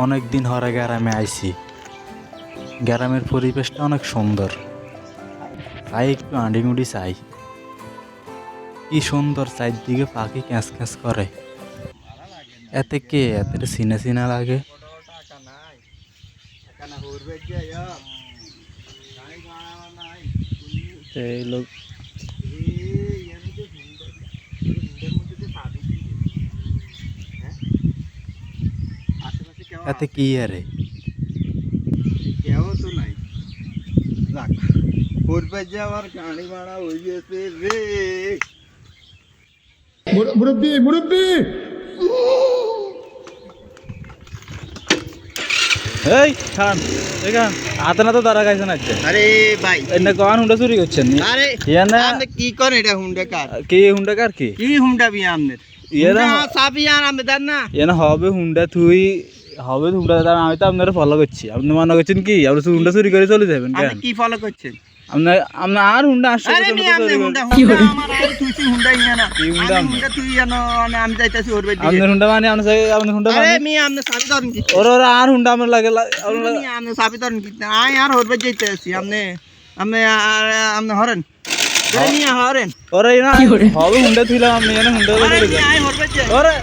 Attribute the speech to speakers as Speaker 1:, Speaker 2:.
Speaker 1: অনেক দিন হরে গ্রামে আইছি। গ্রামের পরিবেশটা অনেক সুন্দর, তাই একটু আঁডিমুডি চাই। কি সুন্দর, চারদিকে পাখি ক্যাঁচ ক্যাঁচ করে। এতে কে এত চিনা চিনা লাগে। এই লোক এতে কি আরে
Speaker 2: কেউ তো নাই। যাক, পূর্বে যে আমার গাড়ি ভাড়া হয়ে গেছে রে। মুরব্বি মুরব্বি
Speaker 1: এই খান এখান হাতে না তো দাঁড়া গাইছেন আজকে।
Speaker 2: আরে ভাই,
Speaker 1: এনে কখন হুন্ডা চুরি করছেন?
Speaker 2: আরে
Speaker 1: ইয়ানা
Speaker 2: আপনি কি করেন? এটা হুন্ডা কার?
Speaker 1: কি হুন্ডা কার কি
Speaker 2: কি হুন্ডা বিয়া আমনের?
Speaker 1: ইয়ানা
Speaker 2: চাবি আর আমি দেন না।
Speaker 1: ইয়ানা হবে হুন্ডা তুই হবে হুন্ডা দাম। আমি তো আপনারা ফলো করছি, আপনি মনে করছেন কি আপনি হুন্ডা চুরি করে চলে যাবেন?
Speaker 2: আপনি
Speaker 1: কেন
Speaker 2: কি ফলো করছেন?
Speaker 1: আপনার আপনার আর হুন্ডা আসছে?
Speaker 2: আরে মি আমনে হুন্ডা হুন্ডা আমার আর তুই হুন্ডা ইয়া না।
Speaker 1: কি হুন্ডা?
Speaker 2: আমি হুন্ডা তুই জানো না, আমি যাইতাছি ওর বাড়ি।
Speaker 1: আপনার হুন্ডা মানে আপনার হুন্ডা
Speaker 2: আরে
Speaker 1: মানে
Speaker 2: মি আমনে চাবি ধরেন কি?
Speaker 1: ওর ওর আর হুন্ডা আমার লাগে
Speaker 2: মি আমনে চাবি ধরেন কি? আই আর ওর বাড়ি যাইতাছি। আমনে আমনে আমনে হরেন। আরে মি হরেন।
Speaker 1: ওরে না হবে হুন্ডা থইলাম আমি এনে হুন্ডা
Speaker 2: আরে
Speaker 1: করে
Speaker 2: মি আই ওর বাড়ি যাই।
Speaker 1: ওরে